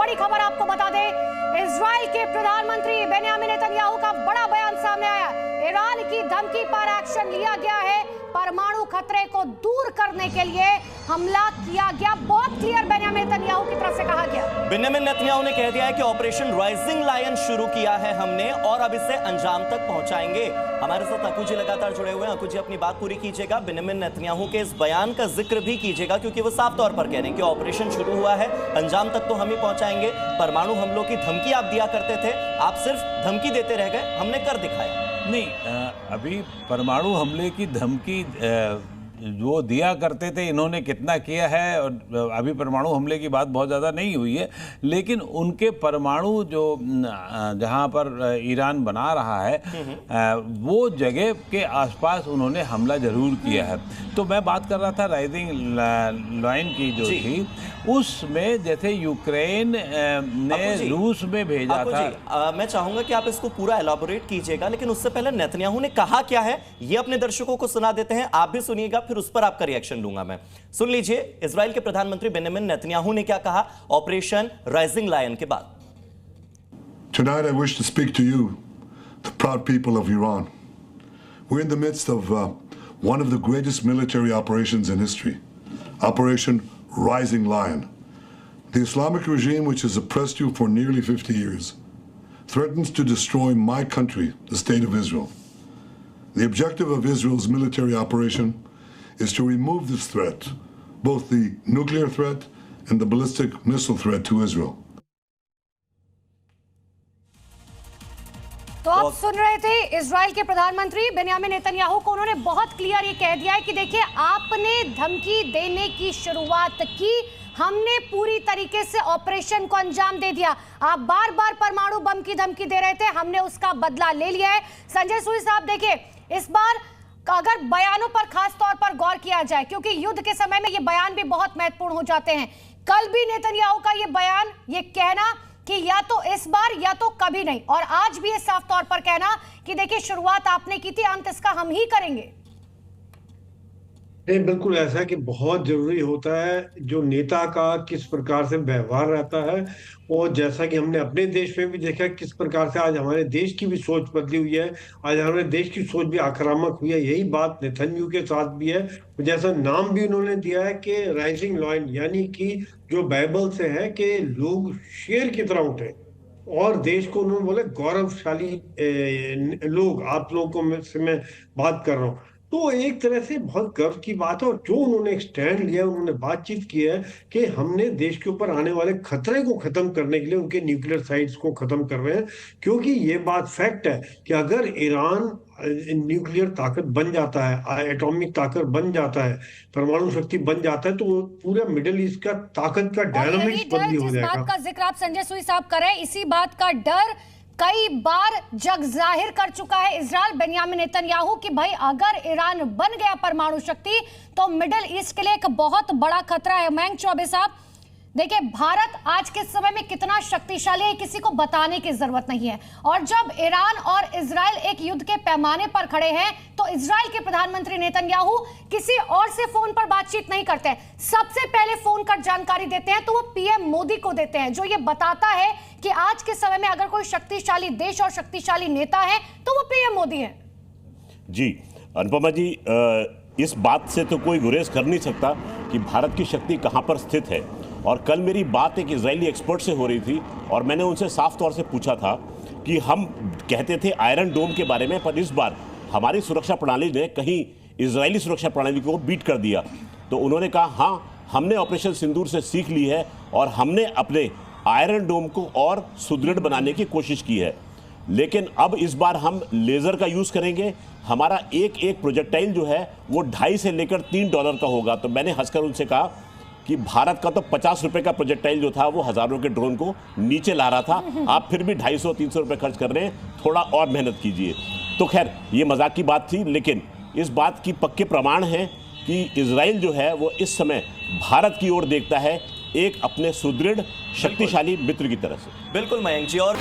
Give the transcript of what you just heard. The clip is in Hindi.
बड़ी खबर आपको बता दें, इजराइल के प्रधानमंत्री बेंयामिन नेतन्याहू का बड़ा बयान सामने आया। ईरान की धमकी पर एक्शन लिया गया है, परमाणु खतरे को दूर करने के लिए हमला किया गया। बहुत क्लियर बेंयामिन नेतन्याहू की तरफ से कहा गया। बेंयामिन नेतन्याहू ने कह दिया है कि ऑपरेशन राइजिंग लायन शुरू किया है हमने और अब इसे अंजाम तक पहुंचाएंगे। हमारे साथ अकू जी लगातार जुड़े हुए हैं। अकू जी, अपनी बात पूरी कीजिएगा। बेंयामिन नेतन्याहू के इस बयान का जिक्र भी कीजिएगा, क्योंकि वो साफ तौर पर कह रहे हैं कि ऑपरेशन शुरू हुआ है, अंजाम तक तो हम ही पहुंचाएंगे। परमाणु हमलों की धमकी आप दिया करते थे, आप सिर्फ धमकी देते रह गए, हमने कर दिखाया। नहीं, अभी परमाणु हमले की धमकी जो दिया करते थे, इन्होंने कितना किया है। और अभी परमाणु हमले की बात बहुत ज़्यादा नहीं हुई है, लेकिन उनके परमाणु जो जहाँ पर ईरान बना रहा है वो जगह के आसपास उन्होंने हमला जरूर किया है। तो मैं बात कर रहा था राइजिंग लाइन की जो थी, उसमें जैसे यूक्रेन ने रूस में भेजा था। मैं चाहूंगा कि आप इसको पूरा एलाबोरेट कीजिएगा, लेकिन उससे पहले नेतन्याहू ने कहा क्या है ये अपने दर्शकों को सुना देते हैं। आप भी सुनिएगा, फिर उस पर आपका रिएक्शन लूंगा मैं। सुन लीजिए इजराइल के प्रधानमंत्री बेंयामिन नेतन्याहू ने क्या कहा ऑपरेशन राइजिंग लायन के बाद। Tonight I wish to speak to you, the proud people of Iran. We're in the midst of one of the greatest military operations in history, Operation Rising Lion. The Islamic regime, which has oppressed you for nearly 50 years, threatens to destroy my country, the State of Israel. The objective of Israel's military operation is to remove this threat, both the nuclear threat and the ballistic missile threat to Israel. तो आप सुन रहे थे इजराइल के प्रधानमंत्री बेंयामिन नेतन्याहू को। उन्होंने बहुत क्लियर ये कह दिया है कि देखिए, आपने धमकी देने की शुरुआत की, हमने पूरी तरीके से ऑपरेशन को अंजाम दे दिया। आप बार बार परमाणु बम की धमकी दे रहे थे, हमने उसका बदला ले लिया है। संजय सूरी साहब, देखिए इस बार अगर बयानों पर खास तौर पर गौर किया जाए, क्योंकि युद्ध के समय में ये बयान भी बहुत महत्वपूर्ण हो जाते हैं। कल भी नेतन्याहू का ये बयान, ये कहना कि या तो इस बार या तो कभी नहीं, और आज भी ये साफ तौर पर कहना कि देखिए शुरुआत आपने की थी, अंत इसका हम ही करेंगे। नहीं, बिल्कुल ऐसा है कि बहुत जरूरी होता है जो नेता का किस प्रकार से व्यवहार रहता है। और जैसा कि हमने अपने देश में भी देखा किस प्रकार से आज हमारे देश की भी सोच बदली हुई है, आज हमारे देश की सोच भी आक्रामक हुई है। यही बात नेतन्याहू के साथ भी है। जैसा नाम भी उन्होंने दिया है कि राइजिंग लायन, यानी कि जो बाइबल से है कि लोग शेर की तरह उठे, और देश को उन्होंने बोले गौरवशाली लोग, आप लोगों से मैं बात कर रहा हूँ। तो एक तरह से बहुत गर्व की बात है। और जो उन्होंने एक स्टैंड लिया, उन्होंने बातचीत की है कि हमने देश के ऊपर आने वाले खतरे को खत्म करने के लिए उनके न्यूक्लियर साइट्स को खत्म कर रहे हैं। क्योंकि ये बात फैक्ट है कि अगर ईरान न्यूक्लियर ताकत बन जाता है, एटॉमिक ताकत बन जाता है, परमाणु शक्ति बन जाता है, तो पूरा मिडिल ईस्ट का ताकत का डायनामिक्स बदली हो जाएगा। जिस बात का जिक्र आप संजय सूरी साहब कर रहे हैं, इसी बात का डर कई बार जग जाहिर कर चुका है इजराइल बेंयामिन नेतन्याहू कि भाई अगर ईरान बन गया परमाणु शक्ति तो मिडिल ईस्ट के लिए एक बहुत बड़ा खतरा है। मयंक चौबे साहब, देखिए भारत आज के समय में कितना शक्तिशाली है किसी को बताने की जरूरत नहीं है। और जब ईरान और इजराइल एक युद्ध के पैमाने पर खड़े हैं तो इजराइल के प्रधानमंत्री नेतन्याहू किसी और से फोन पर बातचीत नहीं करते, सबसे पहले फोन कर जानकारी देते हैं तो वो पीएम मोदी को देते हैं, जो ये बताता है कि आज के समय में अगर कोई शक्तिशाली देश और शक्तिशाली नेता है तो वो पीएम मोदी है। जी अनुपमा जी, इस बात से तो कोई गुरेज कर नहीं सकता कि भारत की शक्ति कहां पर स्थित है। और कल मेरी बात एक इजरायली एक्सपर्ट से हो रही थी और मैंने उनसे साफ तौर से पूछा था कि हम कहते थे आयरन डोम के बारे में, पर इस बार हमारी सुरक्षा प्रणाली ने कहीं इजरायली सुरक्षा प्रणाली को बीट कर दिया। तो उन्होंने कहा हाँ, हमने ऑपरेशन सिंदूर से सीख ली है और हमने अपने आयरन डोम को और सुदृढ़ बनाने की कोशिश की है, लेकिन अब इस बार हम लेज़र का यूज़ करेंगे। हमारा एक एक प्रोजेक्टाइल जो है वो $2.5 से लेकर $3 का होगा। तो मैंने हंसकर उनसे कहा कि भारत का तो 50 रुपए का प्रोजेक्टाइल जो था वो हज़ारों के ड्रोन को नीचे ला रहा था, आप फिर भी 250-300 रुपए खर्च कर रहे हैं, थोड़ा और मेहनत कीजिए। तो खैर ये मजाक की बात थी, लेकिन इस बात की पक्के प्रमाण हैं कि इजराइल जो है वो इस समय भारत की ओर देखता है एक अपने सुदृढ़ शक्तिशाली मित्र की तरह से। बिल्कुल मयंक जी। और